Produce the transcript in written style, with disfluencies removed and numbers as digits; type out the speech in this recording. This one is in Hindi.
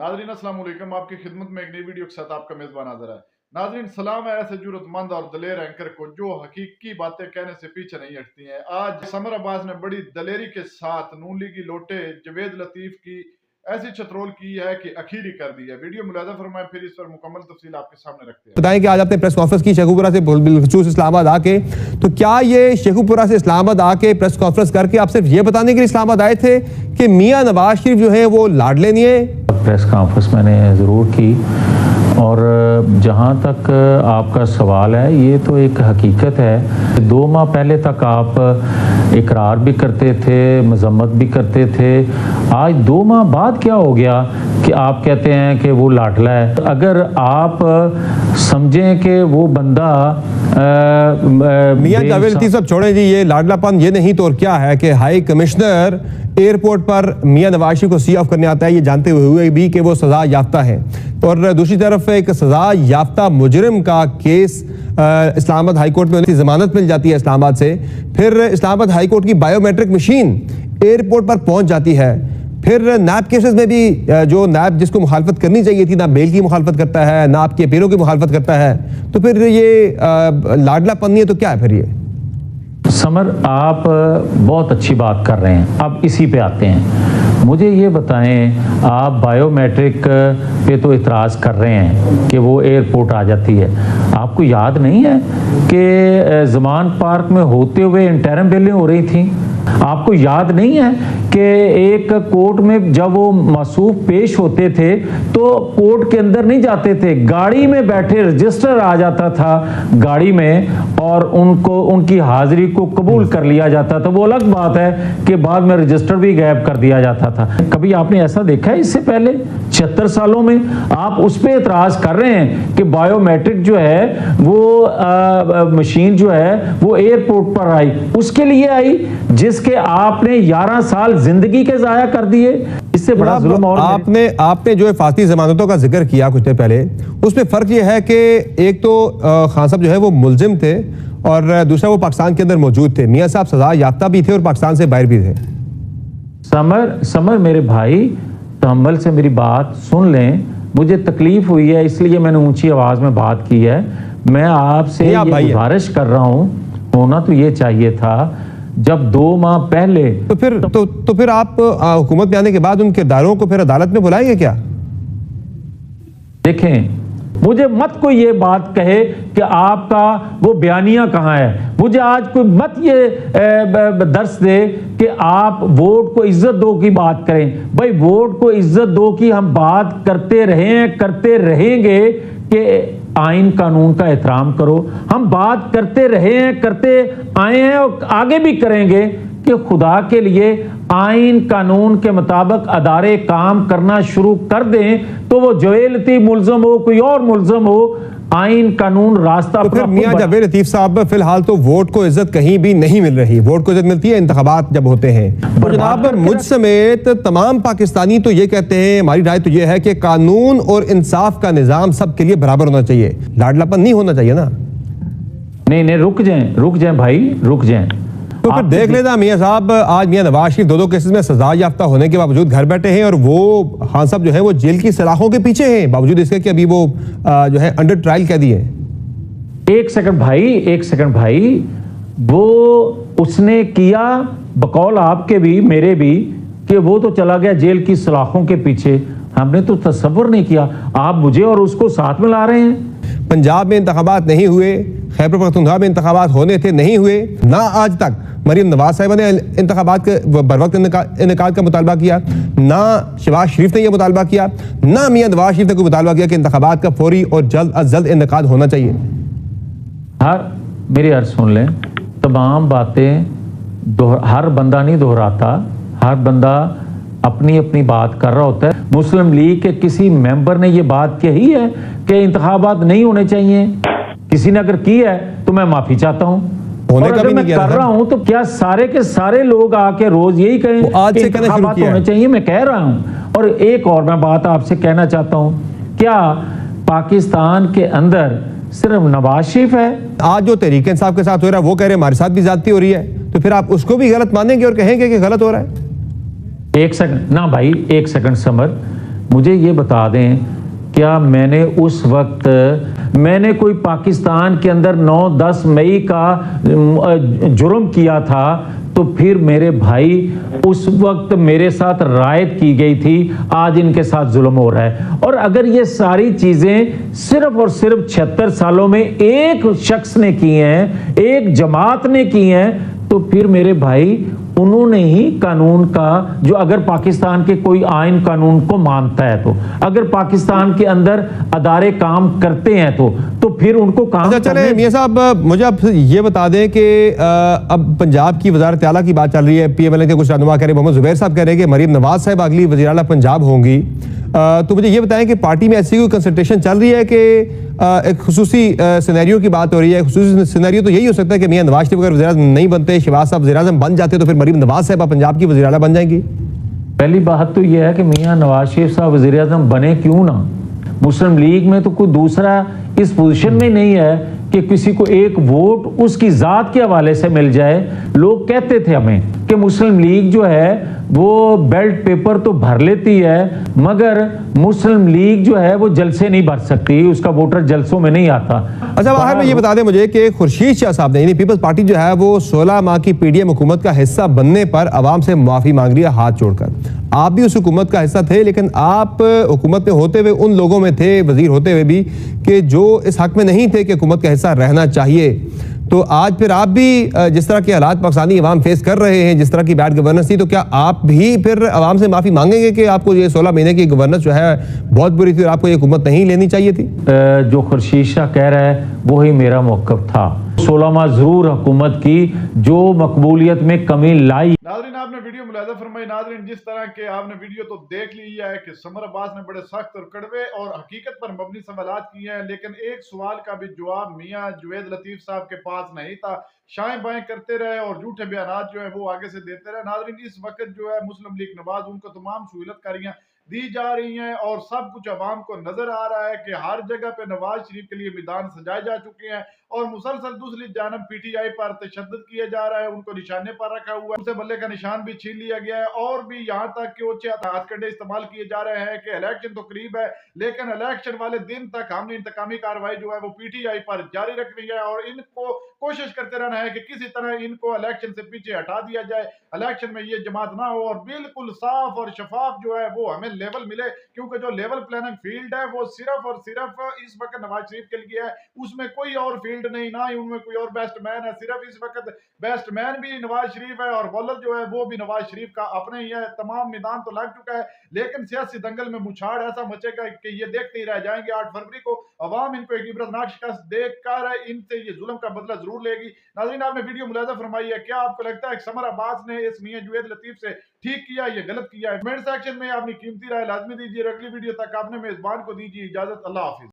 नाज़रीन अस्सलाम वालेकुम, आपकी खिदमत में एक नई वीडियो के साथ आपका मेज़बान हाज़िर है। नाज़रीन सलाम है ऐसे जरूरतमंद और दलेर एंकर को जो हकीकी बातें कहने से पीछे नहीं हटती हैं। आज समर अब्बास ने बड़ी दलेरी के साथ नून लीग की लोटे जवेद लतीफ की ऐसी चतरोल की है कि अखीरी कर दी है। वीडियो मुलाज़ा फरमाएं, फिर इस पर मुकम्मल तफसील आपके सामने रखते हैं। बताएं कि आज आपने प्रेस कॉन्फ्रेंस की शेखुपुरा से बिलखसूस इस्लामाबाद आके, तो क्या ये शेखुपुरा से इस्लामाबाद आके प्रेस कॉन्फ्रेंस करके आप सिर्फ ये बताने के लिए इस्लामाबाद आए थे कि मियां नवाज शरीफ जो है वो लाडले नहीं है? प्रेस कॉन्फ्रेंस मैंने ज़रूर की, और जहाँ तक आपका सवाल है, ये तो एक हकीकत है। 2 माह पहले तक आप इकरार भी करते थे, मजम्मत भी करते थे। आज 2 माह बाद क्या हो गया कि आप कहते हैं कि वो लाडला है? अगर आप समझें कि वो बंदा मियां जावेद लतीफ साहब छोड़ें जी, ये लाडलापन ये नहीं तो और क्या है कि हाई कमिश्नर एयरपोर्ट पर मियां नवाज शरीफ को सी ऑफ करने आता है, ये जानते हुए भी कि वो सजा याफ्ता है। और दूसरी तरफ एक सजा याफ्ता मुजरिम का केस इस्लामाबाद हाई कोर्ट में जमानत मिल जाती है इस्लामाबाद से, फिर इस्लामाबाद हाई कोर्ट की बायोमेट्रिक मशीन एयरपोर्ट पर पहुंच जाती है। फिर नैब केसेस में भी जो नैब जिसको मुखालफत करनी चाहिए थी, ना बेल की मुखालफत करता है, ना आपके अपीलों की मुखालफत करता है, तो फिर ये लाडलापन नहीं है तो क्या है फिर ये? समर, आप बहुत अच्छी बात कर रहे हैं। अब इसी पे आते हैं। मुझे ये बताएं, आप बायोमेट्रिक पे तो इतराज़ कर रहे हैं कि वो एयरपोर्ट आ जाती है। आपको याद नहीं है कि ज़मान पार्क में होते हुए इंटरम बेलें हो रही थी? आपको याद नहीं है कि एक कोर्ट में जब वो मासूफ पेश होते थे तो कोर्ट के अंदर नहीं जाते थे, गाड़ी में बैठे रजिस्टर आ जाता था गाड़ी में, और उनको उनकी हाजिरी को कबूल कर लिया जाता था। वो अलग बात है कि बाद में रजिस्टर भी गायब कर दिया जाता था। कभी आपने ऐसा देखा है इससे पहले 76 सालों में? आप उस पर एतराज़ कर रहे हैं कि बायोमेट्रिक जो है वो मशीन जो है वो एयरपोर्ट पर आई, उसके लिए आई जिसके आपने 11 साल जिंदगी के जाया कर दिए। इससे बड़ा जुल्म और आपने जो है फांसी जमानतों का जिक्र किया कुछ देर पहले, उसमें फर्क यह है कि एक तो खान साहब जो है वो मुलजिम थे और दूसरा वो पाकिस्तान के अंदर मौजूद थे। मियां साहब सजा याफ्ता भी थे और पाकिस्तान से बाहर भी थे। समर मेरे भाई, तहम्मुल से मेरी बात सुन लें। मुझे तकलीफ हुई है इसलिए मैंने ऊंची आवाज में बात की है। मैं आपसे ये गुजारिश कर रहा हूं, होना तो ये चाहिए था जब 2 माह पहले। तो फिर आप हुकूमत में आने के बाद उन किरदारों को फिर अदालत में बुलाएंगे क्या? देखें, मुझे मत कोई ये बात कहे कि आपका वो बयानिया कहाँ है। मुझे आज कोई मत ये दर्स दे कि आप वोट को इज्जत दो की बात करें। भाई, वोट को इज्जत दो की हम बात करते रहेंगे कि आइन कानून का एहतराम करो। हम बात करते आए हैं और आगे भी करेंगे कि खुदा के लिए आइन कानून के मुताबिक अदारे काम करना शुरू कर दें, तो वो जवेद लतीफ मुल्ज़म हो, कोई और मुल्ज़म हो, आइन कानून रास्ता। तो फिर मियां जावेद लतीफ साहब, फिलहाल तो वोट को इज्जत कहीं भी नहीं मिल रही। वोट को इज्जत मिलती है इंतखाबात जब होते हैं। तो जनाब, मुझ समेत तमाम पाकिस्तानी तो ये कहते हैं, हमारी राय तो ये है कि कानून और इंसाफ का निजाम सबके लिए बराबर होना चाहिए, लाडलापन नहीं होना चाहिए ना। नहीं, रुक जाएं भाई, रुक जाएं। तो फिर देख लेना मियां साहब, आज मियां नवाज शरीफ 2 केसेस में सजा याफ्ता होने के बावजूद घर बैठे हैं, और वो खान साहब जो है वो जेल की सलाखों के पीछे हैं, बावजूद इसके कि अभी वो जो है अंडर ट्रायल कह दिए। एक सेकंड भाई, वो उसने किया बकौल आपके भी मेरे भी कि वो तो चला गया जेल की सलाखों के पीछे। हमने तो तसव्वुर नहीं किया, आप मुझे और उसको साथ में ला रहे हैं। पंजाब में इंतखाबात नहीं हुए, खैबर पख्तूनख्वा में इंतखाबात होने थे, नहीं हुए ना। आज तक मरीम नवाज साहिबा ने इंतखाबात के बरवक्त इनेकाद का मुतालबा किया, ना शहबाज शरीफ ने यह मुतालबा किया, ना मियां नवाज शरीफ ने कोई मुतालबा किया कि इंतखाबात का फौरी और जल्द अज जल्द इनेकाद होना चाहिए। मेरी अर्ज सुन लें, तमाम बातें हर बंदा नहीं दोहराता, हर बंदा अपनी अपनी बात कर रहा होता है। मुस्लिम लीग के किसी मेंबर ने यह बात कही है कि इंतखाबात नहीं होने चाहिए? किसी ने अगर की है तो मैं माफी चाहता हूं। और अगर मैं कर रहा हूं तो क्या सारे के सारे लोग आके रोज यही कहें आज कि से कहना शुरू किया होने चाहिए? मैं कह रहा हूं। और एक और मैं बात आपसे कहना चाहता हूं, क्या पाकिस्तान के अंदर सिर्फ नवाज शरीफ है? आज जो तहरीक इंसाफ के साथ हो रहा है वो कह रहे हमारे साथ भी ज्यादती हो रही है, तो फिर आप उसको भी गलत मानेंगे और कहेंगे कि गलत हो रहा है? एक सेकंड ना भाई, एक सेकंड समर, मुझे ये बता दें, क्या मैंने उस वक्त कोई पाकिस्तान के अंदर 9-10 मई का जुर्म किया था तो फिर मेरे भाई उस वक्त मेरे साथ रायत की गई थी, आज इनके साथ जुल्म हो रहा है। और अगर ये सारी चीजें सिर्फ और सिर्फ 76 सालों में एक शख्स ने की हैं, एक जमात ने की हैं, तो फिर मेरे भाई उन्होंने ही कानून का, जो अगर पाकिस्तान के कोई आइन कानून को मानता है, तो अगर पाकिस्तान के अंदर अदारे काम करते हैं तो फिर उनको काम चले मियां साहब, मुझे आप ये बता दें कि अब पंजाब की वजारत आला की बात चल रही है। PMLN के कुछ रहनुमा कह रहे हैं, मोहम्मद जुबैर साहब कह रहे हैं कि मरीम नवाज साहब अगली वज़ीर आला पंजाब होंगी। तो मुझे ये बताएं कि पार्टी में ऐसी कोई कंसल्टेशन चल रही है कि एक खुसूसी सिनेरियो की बात हो रही है। खुसूसी सिनेरियो तो यही हो सकता है कि मियां नवाज शरीफ अगर वज़ीर-ए-आज़म नहीं बनते, शहबाज साहब वज़ीर-ए-आज़म बन जाते, तो फिर मरीम नवाज साहब पंजाब की वज़ीर आला बन जाएंगी। पहली बात तो यह है कि मियां नवाज शरीफ साहब वज़ीर-ए-आज़म बने क्यों ना। मुस्लिम लीग में तो कोई दूसरा इस पोजीशन में नहीं है कि किसी को एक वोट उसकी जात के हवाले से मिल जाए। लोग कहते थे हमें कि मुस्लिम लीग जो है वो बेल्ट पेपर तो भर लेती है, मगर मुस्लिम लीग जो है वो जलसे नहीं भर सकती, उसका वोटर जलसों में नहीं आता। अच्छा, बाहर में ये बता दें मुझे कि खुर्शीद शाह साहब ने, यानी पीपल्स पार्टी जो है वो 16 माह की PDM हुकूमत का हिस्सा बनने पर अवाम से माफी मांग रही है हाथ जोड़कर। आप भी उस हुकूमत का हिस्सा थे, लेकिन आप हुकूमत में होते हुए उन लोगों में थे, वजीर होते हुए भी, कि जो इस हक में नहीं थे कि हुकूमत का हिस्सा रहना चाहिए। तो आज फिर आप भी जिस तरह के हालात पाकिस्तानी अवाम फेस कर रहे हैं, जिस तरह की बैड गवर्नेंस थी, तो क्या आप भी फिर अवाम से माफी मांगेंगे कि आपको ये 16 महीने की गवर्नेंस जो है बहुत बुरी थी और आपको ये हुकूमत नहीं लेनी चाहिए थी? जो खुर्शीद शाह कह रहा है वही मेरा मौक़िफ़ था। 16 माह जरूर हुकूमत की जो मकबूलियत में कमी लाई। नाज़रीन, आपने वीडियो मुलाहिज़ा फरमाई। नाज़रीन, जिस तरह के आपने वीडियो तो देख ली है कि समर अब्बास ने बड़े सख्त और कड़वे और हकीकत पर मबनी सवालात किए हैं, लेकिन एक सवाल का भी जवाब मियां जुवैद लतीफ़ साहब के पास नहीं था। शाएं बाएं करते रहे और झूठे बयानात जो है वो आगे से देते रहे। नाज़रीन, इस वक्त जो है मुस्लिम लीग नवाज, उनको तमाम सहूलतकारियां दी जा रही हैं और सब कुछ अवाम को नजर आ रहा है कि हर जगह पे नवाज शरीफ के लिए मैदान सजाए जा चुके हैं और मुसलसल दूसरी जानब PTI पर तशद्दुद किया जा रहा है, उनको निशाने पर रखा हुआ है, उसे बल्ले का निशान भी छीन लिया गया है और भी यहाँ तक कि ऊंचे हथकंडे इस्तेमाल किए जा रहे हैं कि इलेक्शन तो करीब है, लेकिन इलेक्शन वाले दिन तक हमने इंतकामी कार्रवाई जो है वो PTI पर जारी रखनी है और इनको कोशिश करते रहना है कि किसी तरह इनको इलेक्शन से पीछे हटा दिया जाए, इलेक्शन में ये जमात ना हो और बिल्कुल साफ और शफाफ जो है वो हमें लेवल मिले, क्योंकि जो लेवल प्लेइंग फील्ड है वो सिर्फ और सिर्फ इस वक्त नवाज शरीफ के लिए है, उसमें कोई और फील्ड नहीं, ना ही उनमें कोई और बैट्समैन है। सिर्फ इस वक्त बैट्समैन भी नवाज शरीफ है और बॉलर जो है वो भी नवाज शरीफ का अपने ही है। तमाम मैदान तो लग चुका है, लेकिन सियासी दंगल में मुछाड़ ऐसा मचेगा कि ये देखते ही रह जाएंगे। 8 फरवरी को अवाम इनको एक इबरतनाक शिकस्त देकर इनसे ये जुल्म का बदला जरूर लेगी। नाज़रीन, आपने वीडियो मुलाहिज़ा फरमाई है, क्या आपको लगता है कि समर अब्बास ने इस मियां जुवैद लतीफ से ठीक किया या गलत किया है? कमेंट सेक्शन में अपनी कीमती राय लाजमी दीजिए। अगली वीडियो तक आपने मेजबान को दीजिए इजाजत। अल्लाह हाफिज।